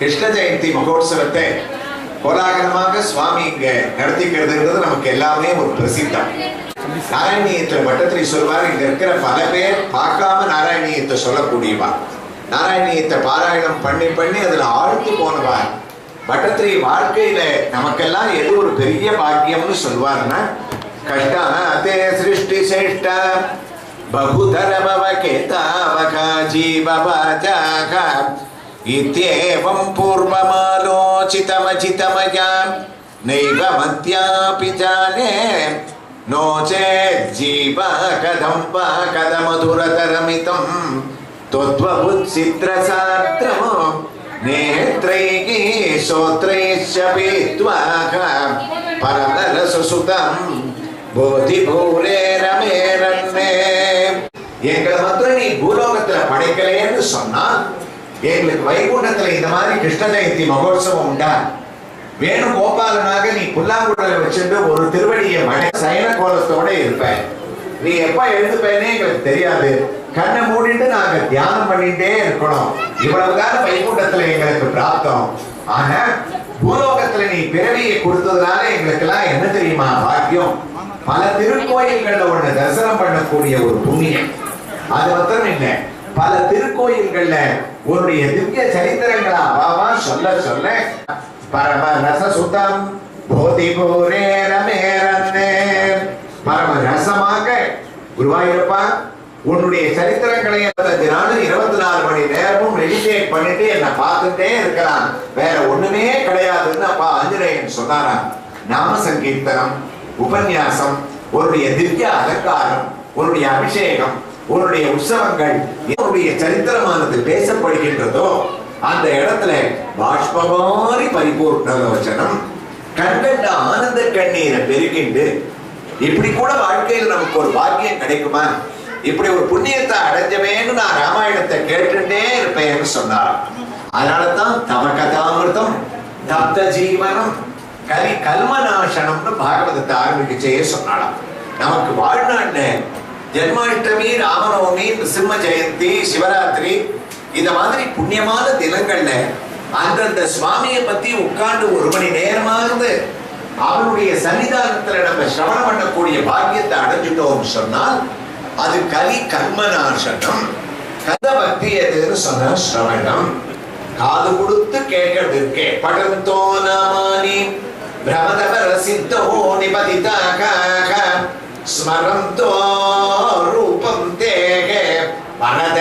கிருஷ்ண ஜெயந்தி மகோத்சவத்தை கோலாகலமாக சுவாமி இங்க நடத்திக்கிறதுங்கிறது நமக்கு எல்லாமே ஒரு பிரசித்தம். நாராயணியத்தை பட்டத்திரி சொல்வார், இங்க இருக்கிற பல பேர் பார்க்காம நாராயணியத்தை சொல்லக்கூடியவா, நாராயணியத்தை பாராயணம் பண்ணி பண்ணி அதுல ஆழ்த்து போனவா. பட்டத்திரி வாழ்க்கையில நமக்கெல்லாம் எது ஒரு பெரிய பாக்கியம்னு சொல்வார்னா, கஷ்டாதே சிருஷ்டி சேஷ்ட பகுதர பவகேதாவகா ஜீவபாஜாக இத்யேவம் பூர்வமாலோசிதமஜிதமயா நைவ மத்யாபி ஜானே நோ சேத் ஜீவா கதம் வா கதமதுரதரமிதம் त्वद्वबुद्धिद्रसात्रमो नेत्रैः श्रोत्रैश्च पीत्वाः परमरससुतं बोधिभूरे रमेरन्ने. எங்களை மாத்திரம் நீ பூலோகத்துல படைக்கலைன்னு சொன்னா எங்களுக்கு வைகுண்டத்துல இந்த மாதிரி கிருஷ்ண ஜெயந்தி மகோத்சவம் உண்டா? வேணுகோபாலனாக நீ புல்லாங்குழலை வச்சுட்டு ஒரு திருவடியை மழை சயன கோலத்தோட இருப்ப. நீ எப்ப எழுதுப்பேனே எங்களுக்கு தெரியாது. கண்ணை மூடிட்டு நாங்க தியானம் பண்ணிட்டே இருக்கணும். இவ்வளவுதான் வைகுண்டத்துல எங்களுக்கு பிராப்தம். ஆனா பூலோகத்துல நீ பிறவியை கொடுத்ததுனால எங்களுக்கு எல்லாம் என்ன தெரியுமா பாக்கியம்? பல திருக்கோயில்கள்ல ஒண்ணு தரிசனம் பண்ணக்கூடிய ஒரு புண்ணியம். அது மாத்திரம் இல்லை, பல திருக்கோயில்கள்ல உன்னுடைய திவ்ய சரித்திரங்களா பாபா சொல்ல சொல்ல பரம ரசசுதம் போதிபூரே ரமேரன்னே. பரம ரசமாக குருவாயூரப்பா உன்னுடைய சரித்திரங்களை 24 மணி நேரமும் மெடிடேட் பண்ணிட்டு என்ன பார்த்துட்டே இருக்கலாம், வேற ஒண்ணுமே கிடையாதுன்னு அப்பா ஆஞ்சநேயன் சொன்னாராம். நாம சங்கீர்த்தனம், உபன்யாசம், உன்னுடைய திவ்ய அலங்காரம், உன்னுடைய அபிஷேகம், உன்னுடைய உற்சவங்கள், உன்னுடைய சரித்திரமானது பேசப்படுகின்றதோ அந்த இடத்துல பாஷ்பமாரி பரிபூர்ணலோச்சனம் கண்கண்ட ஆனந்த கண்ணீரை பெருகிண்டு. இப்படி கூட வாழ்க்கையில் நமக்கு ஒரு பாக்கியம் கிடைக்குமா? இப்படி ஒரு புண்ணியத்தை அடைஞ்சவேன்னு நான் ராமாயணத்தை கேட்டுட்டே இருப்பேன்னு சொன்னார். அதனாலதான் தம கதாமிருதம் தப்த ஜீவனம் கலி கல்மநாசனம்னு பாகவதத்தை ஆரம்பிச்சே சொன்னாலாம். நமக்கு வாழ்நாள்ல ஜென்மாஷ்டமி, ராமநவமி, சிம்ம ஜெயந்தி, சிவராத்திரி இந்த மாதிரி புண்ணியமான தினங்கள்ல அந்தந்த சுவாமியை பத்தி உட்கார்ந்து 1 மணி நேரமானது அவருடைய சன்னிதானத்துல நம்ம சிரவணம் பண்ணக்கூடிய பாக்கியத்தை அடைஞ்சிட்டோம் சொன்னால் அது கலி கர்மநாசனம். கத பக்தி எதுன்னு சொன்ன சிரவணம், காது கொடுத்து கேட்கறது இருக்கே. படந்தோ நாமானி பிரமதபரசித்தோ நிபதிதாக ஸ்மரந்தோ ரூபம் தேகே வனத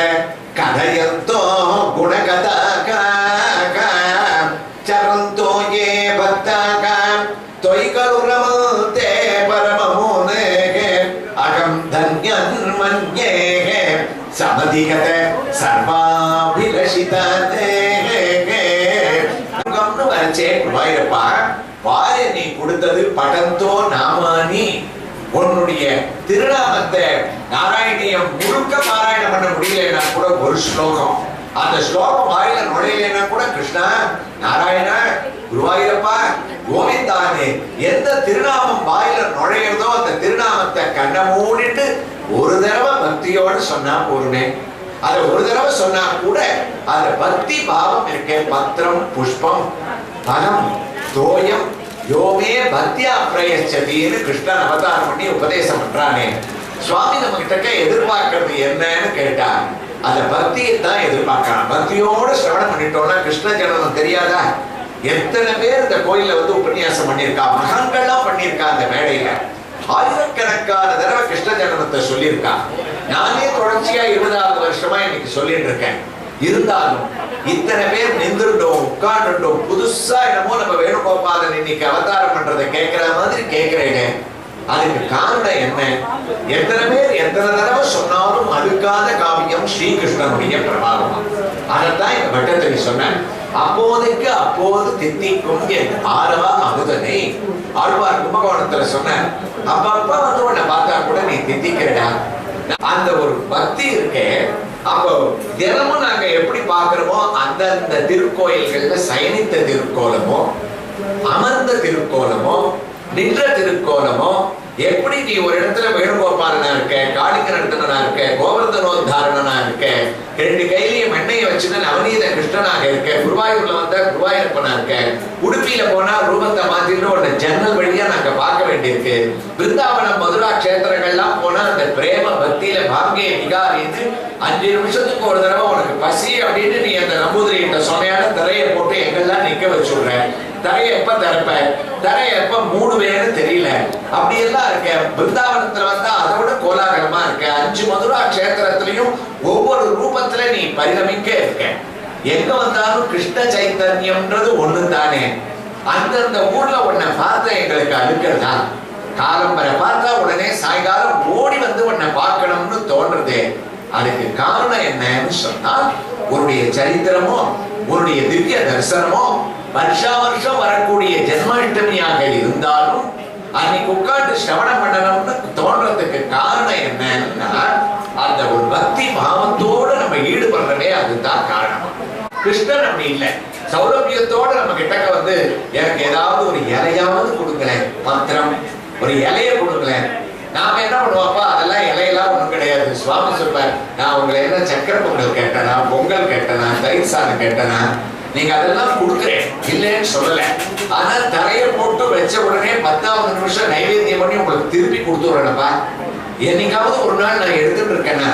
கதயந்தோ குணகதாக சரந்தோ ஏ பக்தாக தொய்கருரமந்தே பரமமோனே அகம் தன்யன் மன்யே சமதிகத சர்வாபிலஷிதே. அங்கம்னு வரச்சே குருவாயூரப்பா, வாய நீ கொடுத்தது படந்தோ நாமானி. உன்னுடைய திருநாமத்தை நாராயணியம் முழுக்க பாராயணம் பண்ண முடியலன்னா கூட ஒரு ஸ்லோகம், அந்த ஸ்லோகம் வாயில நுழையலன்னா கூட கிருஷ்ணா, நாராயண, குருவாயூரப்பா, கோவிந்தானே எந்த திருநாமம் வாயில நுழையிறதோ அந்த திருநாமத்தை கண்ணை மூடிட்டு ஒரு தடவை பக்தியோடு சொன்னா போருமே. அதை ஒரு தடவை சொன்னா கூட அந்த பக்தி பாவம் இருக்கே. பத்திரம் புஷ்பம் பலம் தோயம் யோமே பக்தியா பிரயச்சதின்னு கிருஷ்ணன் அவதாரம் பண்ணி உபதேசம் பண்றானே. சுவாமி நம்ம கிட்ட எதிர்பார்க்கறது என்னன்னு கேட்டா அந்த பக்தியை தான் எதிர்பார்க்கலாம். பக்தியோட சிரவணம் பண்ணிட்டோம்னா கிருஷ்ண ஜனனம் தெரியாதா? எத்தனை பேர் இந்த கோயில உபன்யாசம் பண்ணியிருக்கா, மகன்கள்லாம் பண்ணியிருக்கா. அந்த மேடையில ஆயிரக்கணக்கான தடவை கிருஷ்ண ஜனனத்தை சொல்லியிருக்கா. நானே தொடர்ச்சியா 20வது வருஷமா இன்னைக்கு சொல்லிட்டு இருக்கேன். இருந்தாலும் இத்தனை பேர் நின்றுட்டோம், உட்கார்ந்துட்டோம். புதுசா என்னமோ நம்ம வேணுகோபாலன் இன்னைக்கு அவதாரம் பண்றதை கேட்கிற மாதிரி கேட்கிறேங்க. அதுக்கு காரணம் என்ன? எத்தனை பேர் எத்தனை தடவை சொன்னாலும் அதுக்கான காவியம் ஸ்ரீகிருஷ்ணனுடைய பிரபாவம். அதைத்தான் இந்த பட்டத்திரி சொன்னேன். அப்போதைக்கு அப்போது தித்திக்கும் ஆரவா அமுதனை ஆழ்வார் கும்பகோணத்துல சொன்ன. அப்பப்ப வந்து உன்னை பார்த்தா கூட நீ தித்திக்கிறடா. அந்த ஒரு பக்தி இருக்கே. அப்போ தினமும் நாங்க எப்படி பாக்குறோமோ அந்தந்த திருக்கோயில்கள்ல சயனித்த திருக்கோலமோ, அமர்ந்த திருக்கோலமோ, நின்ற திருக்கோலமோ, எப்படி நீ ஒரு இடத்துல வேணுகோபாலனா இருக்க, காளிங்க நடத்தனா இருக்க, கோவர்தனோத்தாரணனா இருக்க, 2 கையிலையும் எண்ணெயை வச்சுட்டு நவநீத கிருஷ்ணனாக இருக்க, குருவாயூர்ல வந்தா குருவாயூரப்பனா இருக்க, உடுப்பியில போனா ரூபத்தை மாத்திட்டு உன்னை ஜன்னல் வழியா நாங்க பார்க்க வேண்டியிருக்கு, பிருந்தாவனம் மதுரா கஷேத்திரங்கள்லாம் போனா அந்த பிரேம பக்தியில பாங்கே விகாரின்னு 5 நிமிஷத்துக்கு ஒரு தடவை உனக்கு பசி அப்படின்னு நீ அந்த நம்பூதிரி கிட்ட சொன்னையான திரையை போட்டு எங்கெல்லாம் நிக்க வச்சுடுற, தரையை எப்ப திறப்ப, தரையை எப்ப மூடுவேன்னு தெரியல, அப்படி எல்லாம் இருக்க. பிருந்தாவனத்துல வந்தா அதை விட கோலாகலமா இருக்க. 5 மதுரா கஷேத்திரத்திலையும் ஒவ்வொரு ரூபத்துல நீ பரிணமிக்க இருக்க. எங்க வந்தாலும் கிருஷ்ண சைத்தன்யம்ன்றது ஒண்ணு தானே. அந்தந்த ஊர்ல உன்னை பார்த்தா எங்களுக்கு அழுக்கிறதா, காலம் வரை பார்த்தா உடனே சாயங்காலம் ஓடி வந்து உன்னை பார்க்கணும்னு தோன்றது. அதுக்கு காரணம் என்னன்னு சொன்னா உன்னுடைய சரித்திரமோ உன்னுடைய திவ்ய தரிசனமோ வருஷா வருஷம் வரக்கூடிய ஜென்மாஷ்டமியாக இருந்தாலும் அன்னைக்கு உட்காந்து சிரவணம் பண்ணணும்னு தோன்றதுக்கு காரணம் என்னன்னா அந்த ஒரு பக்தி பாவத்தோடு நம்ம ஈடுபடுறதே அதுதான் காரணம். கிருஷ்ணன் அப்படி இல்லை, சௌலபியத்தோட நம்ம கிட்டக்க வந்து எனக்கு ஏதாவது ஒரு இலையாவது கொடுங்களேன், பத்திரம் ஒரு இலைய கொடுங்களேன். நாம என்ன பண்ணுவோம்ப்பா, அதெல்லாம் இலையெல்லாம் ஒண்ணும் கிடையாது. சுவாமி சொல்வார், நான் உங்களை என்ன சக்கரை பொங்கல் கேட்டனா, பொங்கல் கேட்டனா, தயிர் சாதம் கேட்டனா, நீங்க அதெல்லாம் கொடுக்குறேன் இல்லைன்னு சொல்லல. ஆனா தரைய போட்டு வச்ச உடனே 10வது நிமிஷம் நைவேத்தியம் பண்ணி உங்களுக்கு திருப்பி கொடுத்துடுறேன்ப்பா. என்னைக்காவது ஒரு நாள் நான் எடுத்துட்டு இருக்கேன்னா,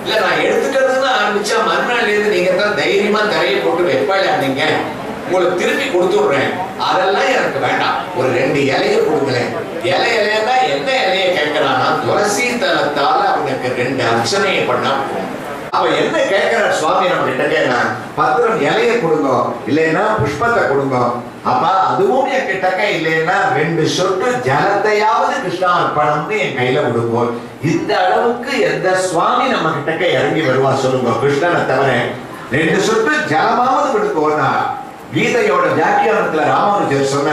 இல்ல நான் எடுத்துக்கிறதுன்னு ஆரம்பிச்சா மறுநாள் இருந்து நீங்க தான் தைரியமா தரையை போட்டு வைப்பாளா, நீங்க உங்களுக்கு திருப்பி கொடுத்துடுறேன். அதெல்லாம் எனக்கு வேண்டாம், ஒரு 2 இலைய கொடுங்களேன். இலையெல்லாம் என்ன இலைய கேட்கிறான்னா துளசி தலத்தால அவனுக்கு 2 அர்ச்சனையை பண்ணா. அவ என்ன கேட்கிறார் சுவாமி நம்ம கிட்ட கேட்க, பத்திரம் இலைய கொடுங்க, இல்லைன்னா புஷ்பத்தை கொடுங்க. அப்ப அதுவும் என் கிட்டக்க இல்லைன்னா 2 சொட்டு ஜலத்தையாவது கிருஷ்ணார்ப்பணம்னு என் கையில கொடுப்போம். இந்த அளவுக்கு எந்த சுவாமி நம்ம கிட்டக்க இறங்கி வருவா சொல்லுங்க? கிருஷ்ணனை தவிர 2 சொட்டு ஜலமாவது கொடுக்கோன்னா. கீதையோட வியாக்கியானத்துல ராமானுஜர் சொன்ன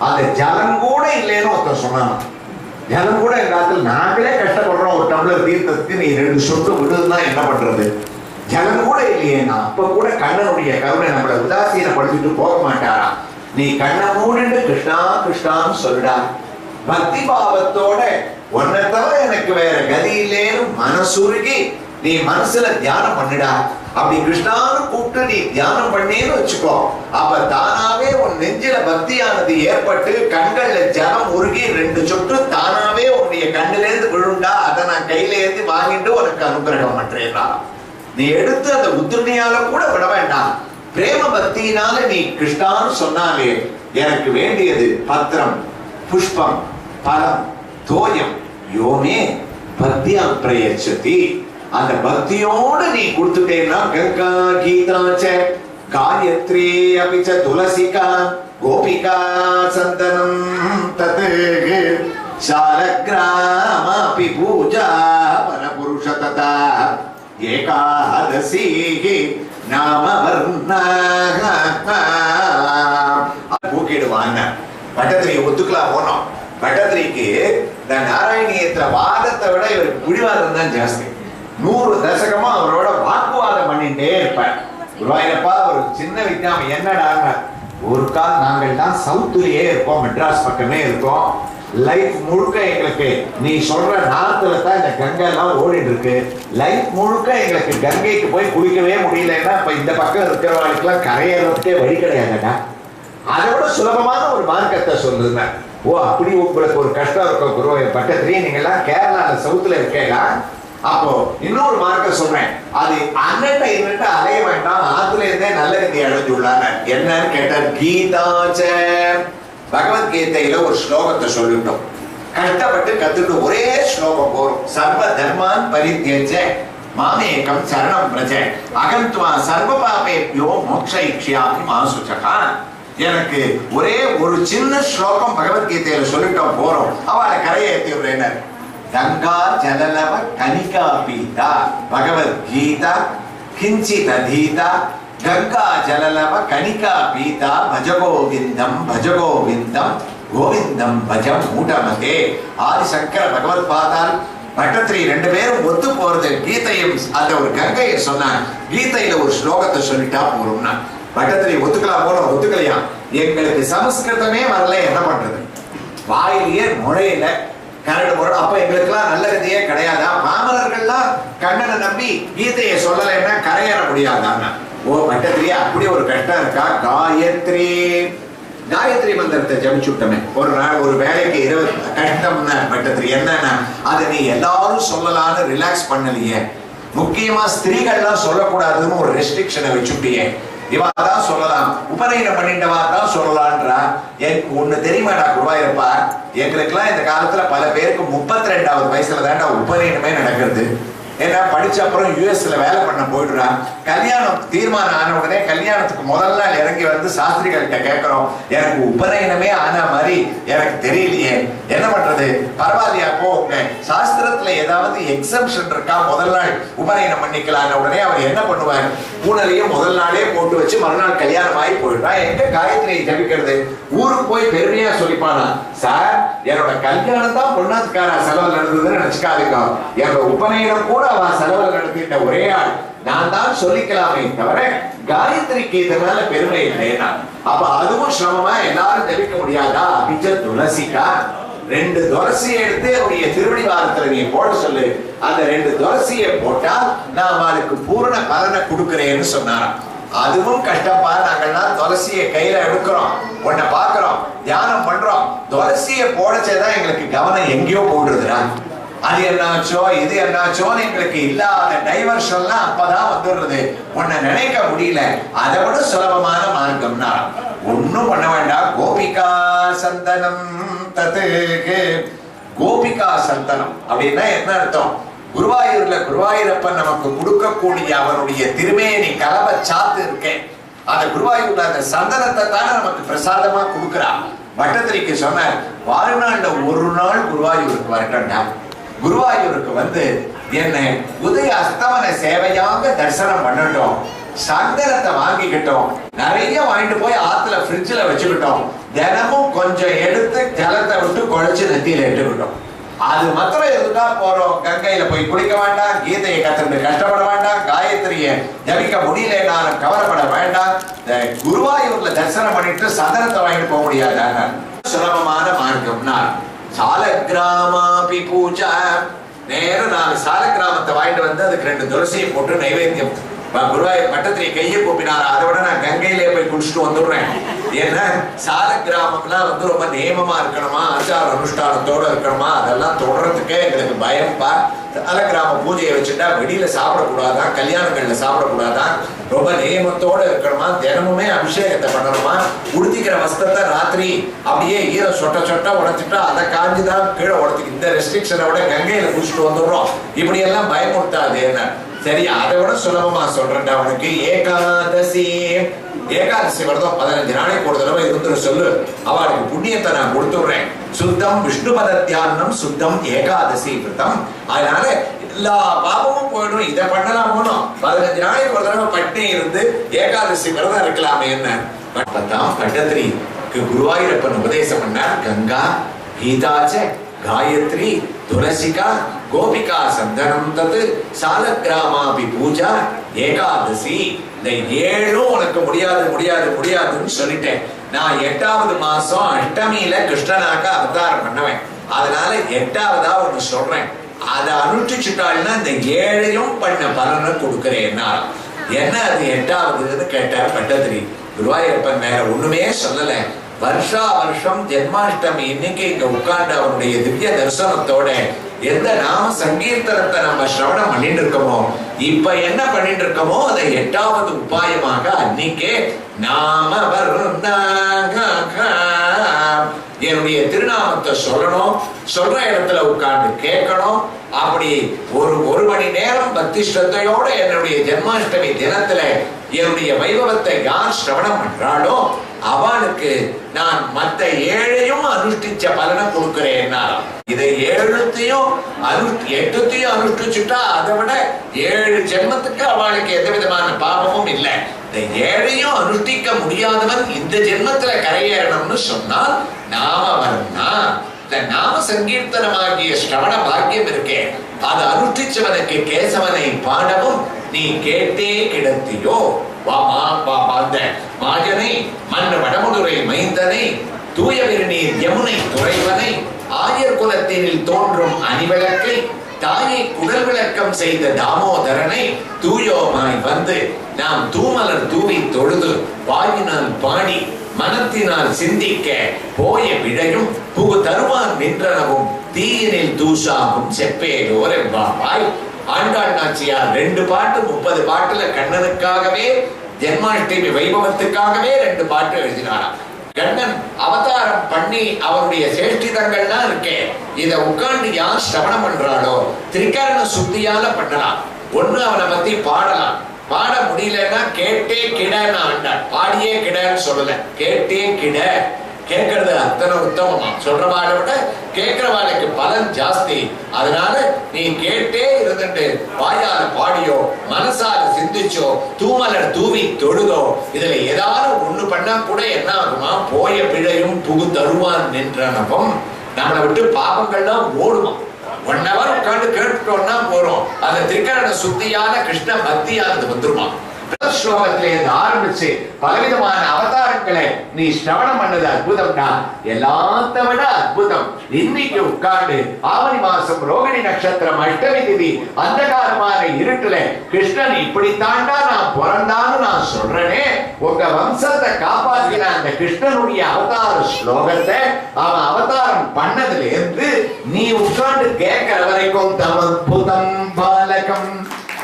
அந்த ஜலம் கூட இல்லைன்னு ஒருத்தர் சொன்னாங்க. ஜலம் கூட எங்காத்துல நாங்களே கஷ்டப்படுறோம், ஒரு டம்ளர் தீர்த்தத்துக்கு நீ 2 சொட்டு விடுதுன்னா என்ன பண்றது? ஜலம் கூட இல்லையேன்னா அப்ப கூட கண்ணனுடைய கருணை நம்மளை உதாசீனப்படுத்திட்டு போக மாட்டாரா? நீ கண்ணை மூடிட்டு கிருஷ்ணா கிருஷ்ணான்னு சொல்லுடா. பக்தி பாவத்தோட உன்னை தவிர எனக்கு வேற கதி இல்லைன்னு மனசுருகி நீ மனசுல தியானம் பண்ணுடா. அப்படி கிருஷ்ணான்னு கூப்பிட்டு நீ தியானம் பண்ணேன்னு வச்சுக்கோ, அப்ப தானாவே உன் நெஞ்சில பக்தியானது ஏற்பட்டு கண்கள்ல ஜலம் உருகி 2 சொட்டு தானாவே உன்னுடைய கண்ணில இருந்து விழுண்டா. அதை நான் கையில இருந்து வாங்கிட்டு உனக்கு அனுகிரகம் பண்றேன். நீ எடுத்து அந்த உத்திரணியால கூட விட வேண்டாம். பிரேம பக்தியினால நீ கிருஷ்ணான்னு சொன்னாலே எனக்கு வேண்டியது பத்திரம், புஷ்பம், பலம், தோயம் யோமே பக்தியாம் பிரயச்சதி. அந்த பக்தியோடு நீ கொடுத்துட்டேன்னா கங்கா கீதாச்ச காயத்ரி அபிச்ச துளசிகா கோபிகா சந்தனம் தத் சாலக்ராமபி பூஜா பரபுருஷ ததா ஏகாதசி நாம வர்ணः. பூக்கிடுவாங்க. பட்டத்திரியை ஒத்துக்கலாம் போனோம். பட்டத்திரிக்கு இந்த நாராயணியத்துல வாதத்தை விட இவருக்கு பிடிவாதம் தான் ஜாஸ்தி. 100 தசகமா அவரோட வாக்குவாதம் பண்ணிட்டே இருப்பார். குருவாயூரப்பா ஒரு சின்ன விஞ்ஞானம் என்னடாங்க, ஒரு கால் நாங்கள் தான் சவுத்துலயே இருக்கோம், மெட்ராஸ் பக்கமே இருக்கோம். லைஃப் முழுக்க எங்களுக்கு நீ சொல்ற நாத்துல தான் இந்த கங்கை எல்லாம் ஓடிட்டு இருக்கு. லைஃப் முழுக்க எங்களுக்கு கங்கைக்கு போய் குளிக்கவே முடியலன்னா இப்ப இந்த பக்கம் இருக்கிறவங்களுக்குலாம் கரையேறதுக்கே வழி கிடையாதுடா. அதை விட சுலபமான ஒரு மார்க்கத்தை சொல்லுங்க. ஓ அப்படி உங்களுக்கு ஒரு கஷ்டம் இருக்கும் குருவாயூர் பக்கத்துலயே நீங்க எல்லாம் கேரளால சவுத்துல இருக்கேடா. அப்போ இன்னொரு மார்க்க சொல்றேன், அது அண்ணன் இருந்துட்டு அலைய வேண்டாம், ஆத்துல இருந்தே நல்ல கதி அடைஞ்சுள்ளாங்க. என்னன்னு கேட்டார், கீதாச்ச பகவத்கீதையில ஒரு ஸ்லோகத்தை சொல்லிட்டோம். கஷ்டப்பட்டு கத்துட்டு ஒரே ஸ்லோகம் போறோம். சர்வ தர்மான் பரித்யஜ மாமேகம் சரணம் பிரஜ அகந்த்வா சர்வ பாபேப்யோ மோக்ஷயிஷ்யாமி மா சுச்சகா. எனக்கு ஒரே ஒரு சின்ன ஸ்லோகம் பகவத்கீதையில சொல்லிட்டோம் போறோம், அவளை கரையை ஏற்றி விடுறேன். கங்கா ஜலலவ கனிகா பீதா பகவத்கீதா கிஞ்சித் அதீதா கங்கா ஜலலவ கனிகா பீதா பஜகோவிந்தம் பஜகோவிந்தம் கோவிந்தம் பஜம் மூடமதே. ஆதிசங்கர பகவத் பாதால் பட்டத்திரி 2 பேரும் ஒத்து போறது. கீதையும் அந்த ஒரு கங்கையை சொன்னாங்க, கீதையில ஒரு ஸ்லோகத்தை சொல்லிட்டா போறோம்னா. பட்டத்திரி ஒத்துக்கலாம் போறோம், ஒத்துக்கலையா? எங்களுக்கு சமஸ்கிருதமே வரல, என்ன பண்றது? வாயிலேயே நுழையில, கரடு முரடு. அப்ப எங்களுக்கெல்லாம் நல்ல கதையே கிடையாதா? பாமரர்கள்லாம் கண்ணனை நம்பி கீதையை சொல்லலைன்னா கரையேற முடியாதான்னா? ஓ பட்டத்திரியா, அப்படி ஒரு கஷ்டம் இருக்கா? காயத்ரி காயத்ரி மந்திரத்தை ஜபிச்சுட்டமே ஒரு நாள், ஒரு வேலைக்கு 20 கஷ்டம்னா பட்டத்திரி என்னன்னா, அதை நீ எல்லாரும் சொல்லலான்னு ரிலாக்ஸ் பண்ணலையே. முக்கியமா ஸ்திரீகள்லாம் சொல்லக்கூடாதுன்னு ஒரு ரெஸ்ட்ரிக்ஷனை வச்சுட்டியே. இவா தான் சொல்லலாம், உபநயனம் பண்ணிட்டவா தான் சொல்லலான்றா. எனக்கு ஒண்ணு தெரியுமாடா குருவாயிருப்பா, எங்களுக்கெல்லாம் இந்த காலத்துல பல பேருக்கு 32வது வயசுல தான்டா உபநயனமே நடக்கிறது. ஏன்னா படிச்ச அப்புறம் யூஎஸ்ல வேலை பண்ண போயிடுறான். கல்யாணம் தீர்மானம் ஆன உடனே கல்யாணத்துக்கு முதல் நாள் இறங்கி வந்து சாஸ்திரிகள்கிட்ட கேட்கிறோம், எனக்கு உபநயனமே ஆன மாதிரி எனக்கு தெரியலையே, என்ன பண்றது? பரவாயில்லையா, போ உங்க சாஸ்திரத்துல ஏதாவது எக்ஸம்ஷன் இருக்கா, முதல் நாள் உபநயனம் பண்ணிக்கலாம். உடனே அவர் என்ன பண்ணுவார், பூனலையும் முதல் நாளே போட்டு வச்சு மறுநாள் கல்யாணம் ஆகி போயிடுறான். எங்க காயத்ரியை ஜபிக்கிறது? ஊருக்கு போய் பெருமையா சொல்லிப்பானா, சார் என்னோட கல்யாணம் தான் பொண்ணாத்துக்கார செலவு நடந்ததுன்னு நினைச்சுக்காதுங்க, என்னோட உபநயனம் கூட அவ செலவு நடத்திட்ட ஒரே ஆள் நான் தான் சொல்லிக்கலாமே தவிர காயத்ரிக்கு இதனால பெருமை இல்லையா? அப்ப அதுவும் சிரமமா எல்லாரும் ஜபிக்க முடியாதா? அபிச்ச துளசிக்கா 2 துளசியை எடுத்து அவருடைய திருவடி வாரத்துல நீ போட சொல்லு. அந்த 2 துளசியை போட்டா நான் அவளுக்கு பூரண பலனை கொடுக்கிறேன்னு சொன்னாராம். அதுவும் கஷ்டப்பா, நாங்கள்லாம் துளசியை கையில எடுக்கிறோம், உன்னை பாக்குறோம், தியானம் பண்றோம், துளசியை போடச்சேதான் எங்களுக்கு கவனம் எங்கேயோ போடுறதுடா. அது என்னாச்சோ இது என்னாச்சோன்னு எங்களுக்கு இல்லாத டைவர்ஷன்லாம் அப்பதான் வந்துடுறது. உன்னை நினைக்க முடியல. அதை விட சுலபமான மார்க்கம்னா ஒன்னும் பண்ண வேண்டாம். கோபிகா சந்தனம் தத்துக்கு. கோபிகா சந்தனம் அப்படின்னா என்ன அர்த்தம்? குருவாயூர்ல குருவாயூரப்பன் நமக்கு கொடுக்கக்கூடிய அவருடைய திருமேனி கலவை சாத்து இருக்கேன், அந்த குருவாயூர்ல அந்த சந்தனத்தை தானே நமக்கு பிரசாதமா கொடுக்குறா. பட்டத்திரிக்கு சொன்னார், வாழ்நாள்ல ஒரு நாள் குருவாயூருக்கு வரட்டா, குருவாயூருக்கு வந்து என்ன உதய அஸ்தமன சேவையாக தரிசனம் பண்ணட்டும், சந்தனத்தை வாங்கிக்கிட்டோம், நிறைய வாங்கிட்டு போய் ஆத்துல ஃப்ரிட்ஜ்ல வச்சுக்கிட்டோம், தினமும் கொஞ்சம் எடுத்து ஜலத்தை விட்டு குழைச்சு நெத்தியில இட்டுக்கிட்டோம். அது மாத்திரம் எதுக்கா போறோம்? கங்கையில போய் குளிக்க வேண்டாம், கீதையை கத்துட்டு கஷ்டப்பட வேண்டாம், காயத்ரியை ஜபிக்க முடியலனாலும் கவலைப்பட வேண்டாம், குருவாயூர்ல தரிசனம் பண்ணிட்டு சந்தனத்தை வாங்கிட்டு போக முடியாதாங்க. சுலபமான மார்க்கம்னா சாலக்கிராமாபி பூஜா. நேர 4 சாலக்கிராமத்தை வாங்கிட்டு வந்து அதுக்கு 2 துளசியை போட்டு நைவேத்தியம். குருவாயூர் பட்டத்திரி கையை கூப்பினார், அதை விட நான் கங்கையிலே போய் குடிச்சிட்டு வந்துடுறேன். ஏன்னா சாலக்கிராமம்லாம் வந்து ரொம்ப நியமமா இருக்கணுமா, ஆச்சார அனுஷ்டானத்தோட இருக்கணுமா, அதெல்லாம் தொடர்றதுக்கே எங்களுக்கு பயம்பா. சாலக்கிராம பூஜையை வச்சுட்டா வெளியில சாப்பிடக்கூடாதான், கல்யாணங்கள்ல சாப்பிடக்கூடாதான், ரொம்ப நியமத்தோட இருக்கணுமா, தினமுமே அபிஷேகத்தை பண்ணணுமா, உடுத்திக்கிற வஸ்திரத்தை ராத்திரி அப்படியே ஈர சொட்ட சொட்ட உடைச்சிட்டா அதை காஞ்சிதான் கீழே உடத்துக்கு. இந்த ரெஸ்ட்ரிக்ஷனை விட கங்கையில குடிச்சிட்டு வந்துடுறோம். இப்படி எல்லாம் பயமுறுத்தாது. என்ன சரி, அதை விட சுலபமா சொல்றேன் அவனுக்கு. ஏகாதசி ஏகாதசி விரதம் 15 நாளைக்கு ஒரு தடவை இருந்துரு சொல்லு, அவளுக்கு புண்ணியத்தை நான் கொடுத்துடுறேன். சுத்தம் விஷ்ணுபத தியானம், சுத்தம் ஏகாதசி விரதம். அதனால எல்லா பாபமும் போயிடும். இதை பண்ணலாம் போனோம், 15 நாளைக்கு ஒரு தடவை பட்டினி இருந்து ஏகாதசி விரதம் இருக்கலாமே. என்ன பட்டத்திரிக்கு குருவாயூரப்பன் உபதேசம் பண்ணார். கங்கா கீதாச்ச காயத்ரி துளசிகா கோபிகா சந்தனம் தது சாலக்கிராமாபி பூஜா ஏகாதசி. இந்த 7ம் உனக்கு முடியாது முடியாது முடியாதுன்னு சொல்லிட்டேன். நான் 8வது மாசம் அஷ்டமியில கிருஷ்ணனாக அவதாரம் பண்ணுவேன். அதனால 8வதா ஒண்ணு சொல்றேன், அதை அனுஷ்டிச்சுட்டாள்னா இந்த 7ஐயும் பண்ண பலனை கொடுக்கிறேன். என்ன அது 8வதுன்னு கேட்டார் பட்டத்திரி. குருவாயூரப்பன் வேற ஒண்ணுமே சொல்லல. வருஷா வருஷம் ஜென்மாஷ்டமி இன்னைக்கு இங்க உட்கார்ந்து அவனுடைய திவ்ய தரிசனத்தோட எந்த நாம சங்கீர்த்தனத்தை நம்ம சிரவணம் பண்ணிட்டு இருக்கோமோ, இப்ப என்ன பண்ணிட்டு இருக்கோமோ அதை 8வது உபாயமாக அன்னைக்கே நாம என்னுடைய திருநாமத்தை சொல்லணும், சொல்ற இடத்துல உட்கார்ந்து கேட்கணும். அப்படி ஒரு மணி நேரம் பக்தி ஸ்ரத்தையோட என்னுடைய ஜென்மாஷ்டமி தினத்துல என்னுடைய வைபவத்தை யார் சிரவணம் பண்றாளோ அவனுக்கு நான் மற்ற 7ஐயும் அனுஷ்டிச்ச பலனை கொடுக்கிறேன். இதை 7த்தையும் 8த்தையும் அனுஷ்டிச்சுட்டா அதை விட 7 ஜென்மத்துக்கு அவளுக்கு எந்த விதமான பாவமும் இல்லை. இந்த 7ஐயும் அனுஷ்டிக்க முடியாதவன் இந்த ஜென்மத்துல கரையேறணும்னு சொன்னால் நாம வரணும்னா இந்த நாம சங்கீர்த்தனமாகிய ஸ்ரவண பாக்கியம் இருக்கே, அதை அனுஷ்டிச்சவனுக்கு கேசவனை பாடவும் நீ கேட்டே கிடத்தியோ. மாஜனை மன்ன வடமுதுரை மைந்தனை தூய விருநீர் யமுனை துறைவனை ஆயர் குலத்தினில் தோன்றும் அணிவிளக்கை தாயை குடல் விளக்கம் செய்த தாமோதரனை தூயோமாய் வந்து நாம் தூமலர் தூவி தொழுது வாயினால் பாடி மனத்தினால் சிந்திக்க போய விழையும் புகு தருவான் நின்றனவும் தீயினில் தூஷாகும் செப்பேலோர் என்பாய். ஆண்டாள் நாச்சியார் 2 பாட்டு 30 பாட்டுல கண்ணனுக்காகவே ஜென்மாஷ்டமி வைபவத்துக்காகவே 2 பாட்டு எழுதினாராம். கண்ணன் அவதாரம் பண்ணி அவருடைய சேஷ்டிதங்கள்லாம் இருக்கே, இத உட்கார்ந்து யார் சிரவணம் பண்றாளோ திரிகரண சுத்தியால பண்ணலாம். ஒண்ணு அவனை பத்தி பாடலாம், பாட முடியலன்னா கேட்டே கிடன்னு ஆண்டாள். பாடியே கிடன்னு சொல்லல, கேட்டே கிட. கேட்கறது அத்தனை உத்தமமா, சொல்றவாளை விட கேட்கிறவாளுக்கு பலன் ஜாஸ்தி. அதனால நீ கேட்டே இருந்துட்டு வாயால பாடியோ மனசால சிந்திச்சோ தூமலர் தூவி தொழுதோ இதுல ஏதாவது ஒண்ணு பண்ணா கூட என்ன ஆகுமா, போய பிழையும் புகு தருவான் நின்றனவும். நம்மளை விட்டு பாவங்கள்லாம் ஓடுமா. 1 hour உட்காந்து கேட்டுட்டோம்னா போறோம், அந்த திரிகரண சுத்தியான கிருஷ்ண பக்தியானது வந்துருமா. ஸ்லோகத்திலிருந்து ஆரம்பிச்சு பலவிதமான அவதாரங்களை நீ ஸ்ரவணம் பண்ணது அற்புதம்னா, எல்லாத்த விட அற்புதம் இன்னைக்கு உட்கார்ந்து ஆவணி மாசம் ரோகிணி நட்சத்திரம் அஷ்டமி திதி அந்தகாரமான இருட்டுல கிருஷ்ணன் இப்படித்தாண்டா நான் பிறந்தான்னு நான் சொல்றேனே, உங்க வம்சத்தை காப்பாற்றின அந்த கிருஷ்ணனுடைய அவதார ஸ்லோகத்தை அவன் அவதாரம் பண்ணதுல இருந்து நீ உட்கார்ந்து கேட்கிற வரைக்கும் தமத்புதம் பாலகம்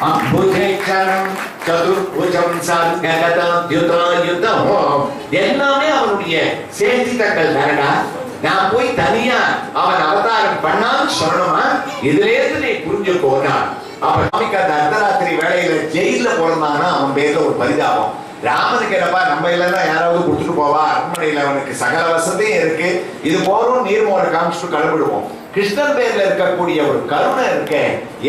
அம்புஜேச்சரம் சதுர்புஜம் சர்ககதாத்யுதாயுதம் எல்லாமே அவனுடைய சேஷ்டிதங்கள் தானடா. நான் போய் தனியா அவன் அவதாரம் பண்ணான்னு சொல்லணுமா, இதுல இருந்து நீ புரிஞ்சுக்கோனா. அப்ப சுவாமிக்கு அந்த அர்த்தராத்திரி வேளையில ஜெயில பிறந்தானா அவன் பேர்ல ஒரு பரிதாபம். ராமனுக்கு என்னப்பா நம்ம இல்லைன்னா யாராவது கொடுத்துட்டு போவா, அரண்மனையில அவனுக்கு சகல வசதியும் இருக்கு, இது போறோம் நீர்மோட காமிச்சுட்டு கிளம்பிடுவோம். கிருஷ்ணன் பேர்ல இருக்கக்கூடிய ஒரு கருணை இருக்க,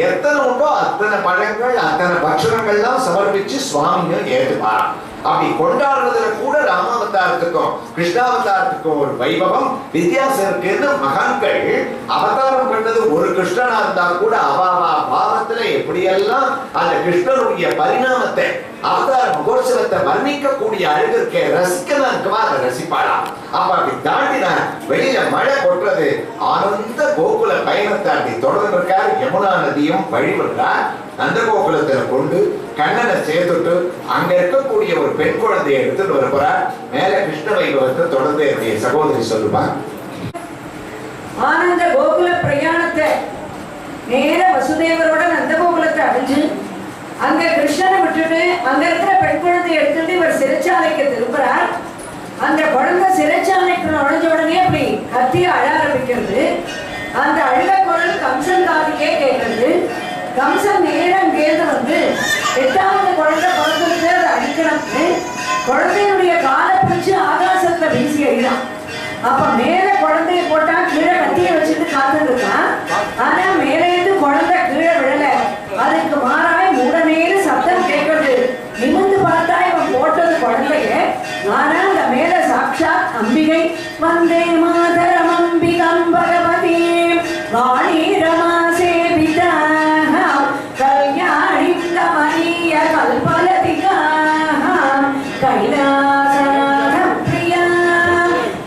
எத்தனை உண்டோ அத்தனை பழங்கள் அத்தனை பட்சணங்கள்லாம் சமர்ப்பிச்சு சுவாமியும் ஏற்றுப்பாராம். அப்படி கொண்டாடுறதுல கூட ராமாவதாரத்துக்கும் கிருஷ்ணாவதாரத்துக்கும் ஒரு வைபவம் வித்தியாசம் இருக்குன்னு மகான்கள் அவதாரம் பண்ணது ஒரு கிருஷ்ணனா இருந்தா கூட அவாவா பாவத்துல எப்படியெல்லாம் அந்த கிருஷ்ணனுடைய பரிணாமத்தை அவதார மகோத்சவத்தை வர்ணிக்கக்கூடிய அழகு இருக்க ரசிக்கலாம்க்குவா அதை ரசிப்பாளா. அப்ப அப்படி தாண்டினா வெளியில மழை கொட்டுறது ஆனந்த கோகுல பயணத்தை அப்படி தொடர்ந்து இருக்கார். யமுனா நதியும் வழிவிடுறார். அந்த கோகுலத்தை கொண்டு கண்ணனை சேர்த்துட்டு அங்க இருக்கக்கூடிய ஒரு பெண் குழந்தையை எடுத்துட்டு வரப்போறார். மேல கிருஷ்ண வைபவத்தை தொடர்ந்து என்னுடைய சகோதரி சொல்லுவார். ஆனந்த கோகுல பிரயாணத்தை நேர வசுதேவரோட நந்த கோகுலத்தை அடைஞ்சு அங்க கிருஷ்ணனை விட்டுட்டு அங்க இருக்கிற பெண் குழந்தையை எடுத்துட்டு இவர் சிறைச்சாலைக்கு திரும்புறார். அந்த குழந்தை சிறைச்சாலைக்கு நுழைஞ்ச உடனே அப்படி கத்தி அழ ஆரம்பிக்கிறது. அந்த அழுத குரல் கம்சன் காதுக்கே கேட்கறது. கம்சன் நேரம் அங்கேருந்து வந்து 8வது குழந்தை பிறந்திருக்கு, அதை அடிக்கணும்னு குழந்தையுடைய காலை பிடிச்சு ஆகாசத்துல வீசி அடிதான். அப்ப மேல குழந்தைய போட்டா கீழே கத்திய வச்சுட்டு காத்துட்டு இருக்கான். ஆனா மேலேந்து குழந்தை கீழே விழல, அதுக்கு மாறாய் மூடனேன்னு சத்தம் கேட்கறது. நிமிர்ந்து பார்த்தா இவன் போட்டது குழந்தைய, ஆனா அந்த மேல சாட்சாத் அம்பிகை. வந்தே மாதரம் அம்பிகம் பகவதி வாணி ரமா சேவிதா கல்யாணி கமனிய கல்பலதிகா கைலாசநாதம் பிரியா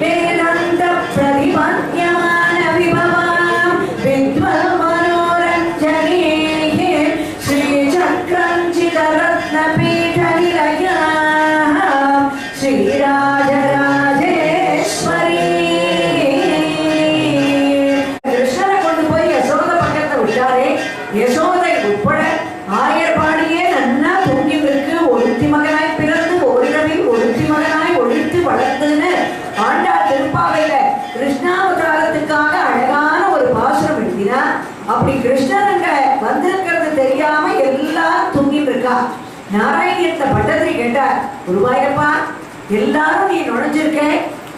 வேதாந்த பிரதிபத்யமான விபவாம் வித்வல் மனோரஞ்சனே ஸ்ரீ சக்ரஞ்சித ரத்ன பீட நிலையா ஸ்ரீராஜராஜேஸ்வரி. கிருஷ்ணனை கொண்டு போய் யசோத பக்கத்தை விட்டாரே, யசோதை உட்பட ஆயர்பாடியே நன்னா தூங்கி இருக்கு. ஒருத்தி மகனாய் பிறந்து ஓரிரவில் ஒருத்தி மகனாய் ஒழித்து வளர்த்துன்னு ஆண்டாள் திருப்பாவையில கிருஷ்ணாவதாரத்துக்காக அழகான ஒரு பாசுரம் எழுதினா. அப்படி கிருஷ்ணன் அங்க வந்திருக்கிறது தெரியாம எல்லாரும் தூங்கிட்டு இருக்கா. நாராயணத்தை பட்டத்திரி கேட்டார், குருவாயப்பா எல்லாரும் நீ நுழைஞ்சிருக்க,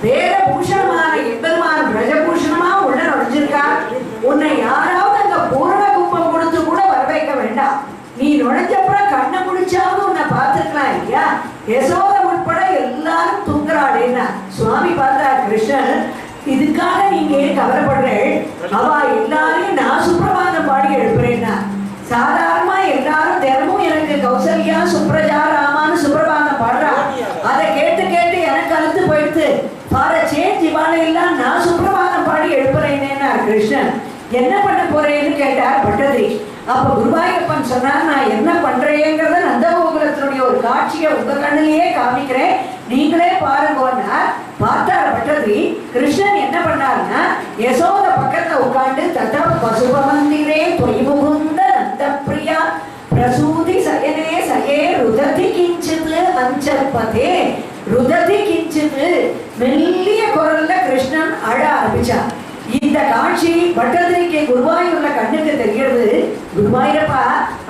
வேற பூஷணமான எம்பெருமான பிரஜபூஷணமா உள்ள நுழைஞ்சிருக்கா, உன்னை யாராவது அங்க பூரண கும்பம் கொடுத்து கூட வர வைக்க வேண்டாம், நீ நுழைஞ்சப்புறம் கண்ணை முடிச்சாவது உன்னை பார்த்துருக்கலாம் இல்லையா, யசோத உட்பட எல்லாரும் தூங்குறாளேன்னா. சுவாமி பார்த்தா கிருஷ்ணன், இதுக்காக நீங்க கவலைப்படுறேன், அவ எல்லாரையும் நான் சுப்பிரபாதம் பாடி எழுப்புறேன்னா. சாதாரணமா எல்லாரும் தினமும் எனக்கு கௌசல்யா சுப்ரஜா ராமான்னு சுப்பிரபாதம் பாடுறா, அதை கேட்டு கேட்டு எனக்கு அழுத்து போயிடுத்து. ஃபார் சேஞ்ச் இவாளை எல்லாம் நான் சுப்பிரபாதம் பாடி எழுப்புறேன்னா கிருஷ்ணன். என்ன பண்ண போறேன்னு கேட்டார் பட்டதிரி. அப்ப குருவாயூரப்பன் சொன்னார், நான் என்ன பண்றேங்கிறத நந்தகோகுலத்தினுடைய ஒரு காட்சியை உங்க கண்ணிலேயே காமிக்கிறேன், நீங்களே பாருங்கன்னா. பார்த்தார் பட்டதிரி. கிருஷ்ணன் என்ன பண்ணாருன்னா, யசோத பக்கத்துல உட்காந்து தத்த பசுபமந்திரே தொய் முகுந்த நந்த பிரியா பிரசூதி சயனே சயே ருததி கிஞ்சிது அஞ்சற்பதே. ருததி கிஞ்சிது, மெல்லிய குரல்ல கிருஷ்ணன் அழ ஆரம்பிச்சார். இந்த காட்சி பட்டதிரிக்கு குருவாயூர்ல கண்ணுக்கு தெரிகிறது. குருவாயூரப்பா,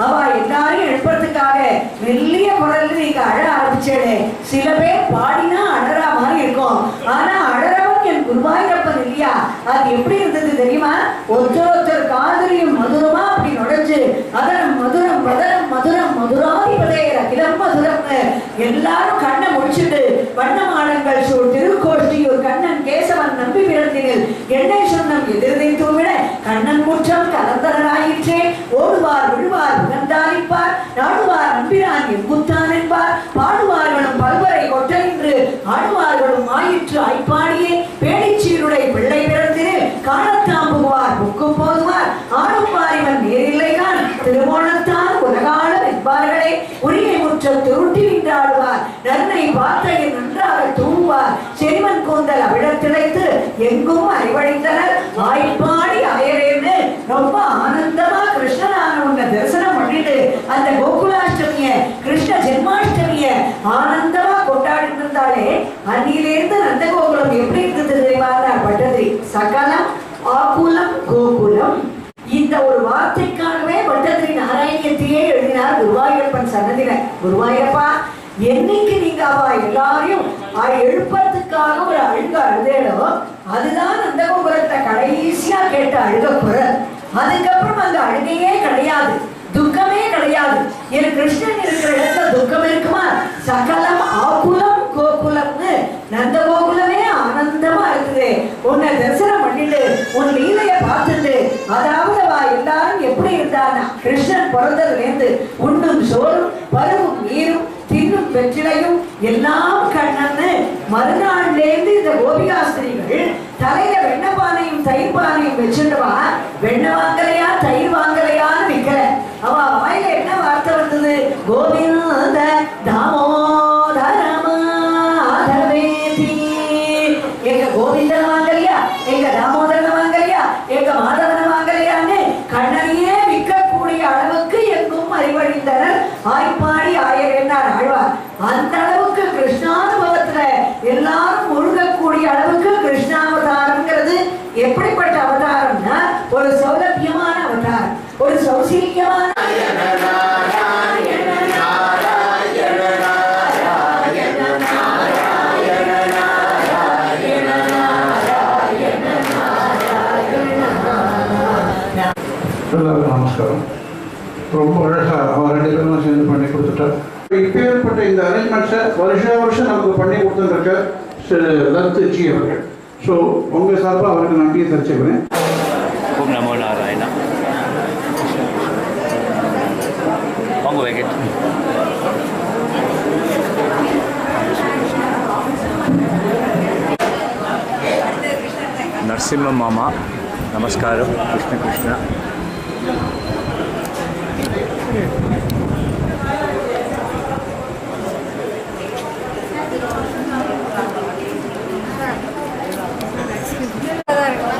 அவ எல்லாரையும் எழுப்புறதுக்காக மெல்லிய குரல்ல நீங்க அழ ஆரம்பிச்சேனே, சில பேர் பாடினா அழறா மாதிரி இருக்கும், ஆனா அழறவன் என் குருவாயூரப்பன் இல்லையா? அது எப்படி இருந்தது தெரியுமா? ஒருத்தர் காதலியும் மதுரமா அப்படி நுழைஞ்சு அதனம் மதுரம் வதனம் மதுரம் மதுராதிபதே அகிலம் மதுரம்னு எல்லாரும் கண்ணை முடிச்சுட்டு வண்ணமாடங்கள் சூழ் திருக்கோஷ்டியூர் கண்ணன் கேசவன் நம்பி பிறந்தினில் என்னை சொன்னம் எதிர்தை தூவிட கண்ணன் முற்றம் கலந்தரனாயிற்றே. ஓடுவார் விழுவார் உகந்தாரிப்பார் நாடுவார் நம்பினான் எங்குத்தான் என்பார் பாடுவார்களும் பல்வரை கொட்டென்று ஆடுவார்களும் ஆயிற்று ஐப்பாடியே பேடிச்சீருடை பிள்ளை பிறந்தினில் காணத்தாம் புகுவார் புக்கும் போதுவார் ஆடுவார் இவன் நேரில்லைதான் திருமோணத்தான் உலகாள என்பார்களே. உரிமை முற்றம் துருட்டி நின்றாடுவார் நன்னை வார்த்தையை நன்றாக தூங்குவார் செரிவன் கூந்தல் அவிழத் திளைத்து எங்கும் அறிவழித்தனர் ஆய்ப்பாடி ஆயரேன்னு ரொம்ப ஆனந்தமா கிருஷ்ணனான உன்னை தரிசனம் பண்ணிட்டு அந்த கோகுலாஷ்டமிய கிருஷ்ண ஜென்மாஷ்டமிய ஆனந்தமா கொண்டாடிட்டு இருந்தாலே. அன்னிலிருந்து நந்தகோகுலம் எப்படி இருந்தது தெரியுமா பட்டதிரி? சகலம் ஆகுலம் கோகுலம். இந்த ஒரு வார்த்தைக்காகவே பட்டதிரி நாராயணியத்தையே எழுதினார் குருவாயூரப்பன் சன்னதியில. குருவாயூரப்பா, என்னைக்கு நீங்க அவ எல்லாரையும் எழுப்பறதுக்காக ஒரு அழுக அழுதேடோ, அதுதான் நந்தகோபுரத்தை கடைசியா கேட்ட அழுக குரல். அதுக்கப்புறம் அந்த அழுகையே கிடையாது, துக்கமே கிடையாது. என் கிருஷ்ணன் இருக்கிற இடத்துல துக்கம் இருக்குமா? சகலம் ஆகுலம் கோகுலம்னு நந்தகோகுலமே ஆனந்தமா இருக்குது. உன்னை தரிசனம் பண்ணிட்டு உன் லீலைய பார்த்துட்டு, அதாவது எல்லாரும் எப்படி இருந்தான்னா, கிருஷ்ணன் பிறந்ததுல இருந்து உண்ணும் சோறும் பருவும் நீரும் தின்னும் வெற்றிலையும் எல்லாம் கண்ணன்னு மறுநாள்ல இருந்து இந்த கோபிகாஸ்திரிகள் தலையில வெண்ணப்பானையும் தயிர் பானையும் வச்சுடுவா. வெண்ணெய் வாங்கலையா தயிர் வாங்கலையான்னு நிக்கல. அவ வாயில என்ன வார்த்தை வந்தது? கோவிந்த தாமோதரமா ஆதரவேதி. எங்க கோவிந்தன் வாங்கலையா, எங்க தாமோதரன் வாங்கலையா, எங்க மாதவன் வாங்கலையான்னு கண்ணனையே விற்கக்கூடிய அளவுக்கு எங்கும் அறிவழிந்தனர் ஆய்ப்பாடி ஆயர் என்றார் ஆழ்வார். அந்த அளவுக்கு கிருஷ்ணானுபவத்துல எல்லாரும் முழுகக்கூடிய அளவுக்கு கிருஷ்ணாவதாரம்ங்கிறது எப்படிப்பட்ட அவதாரம்னா, ஒரு சௌலபியமான அவதாரம், ஒரு சௌசீல்யமான எல்லாருக்கும் நமஸ்காரம். ரொம்ப அழகாக அவன் 2 பேரும் சேர்ந்து பண்ணி கொடுத்துட்டார். இப்பேற்பட்ட இந்த அரேஞ்ச்மெண்ட்ஸை வருஷம் நமக்கு பண்ணி கொடுத்துருக்க திரு லலித்ஜி அவர்கள். ஸோ உங்கள் சார்பாக அவருக்கு நன்றியை தெரிவிச்சுக்கிறேன். ஓம் நமோ நாராயணா. வாங்க வெங்கட். నరసింహ మామ నమస్కారం. కృష్ణ కృష్ణ.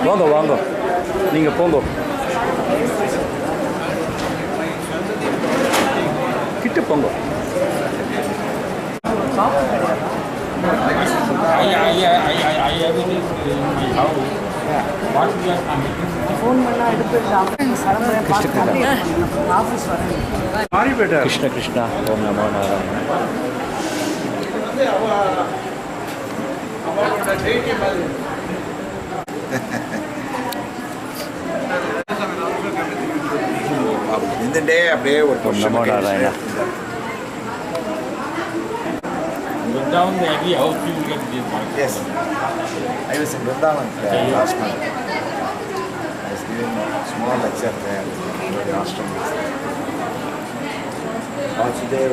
வாங்க வாங்க, நீங்கள் போங்க. கிட்ட போங்க. கிருஷ்ண கிருஷ்ணா. ஓம் நமோ நாராயண. இந்த அப்படியே ஒரு ஓம் நமோ Narayana. Vrindavan, they agree how to get this market. Yes, I was in Vrindavan last month. I was giving a small lecture there. Also, they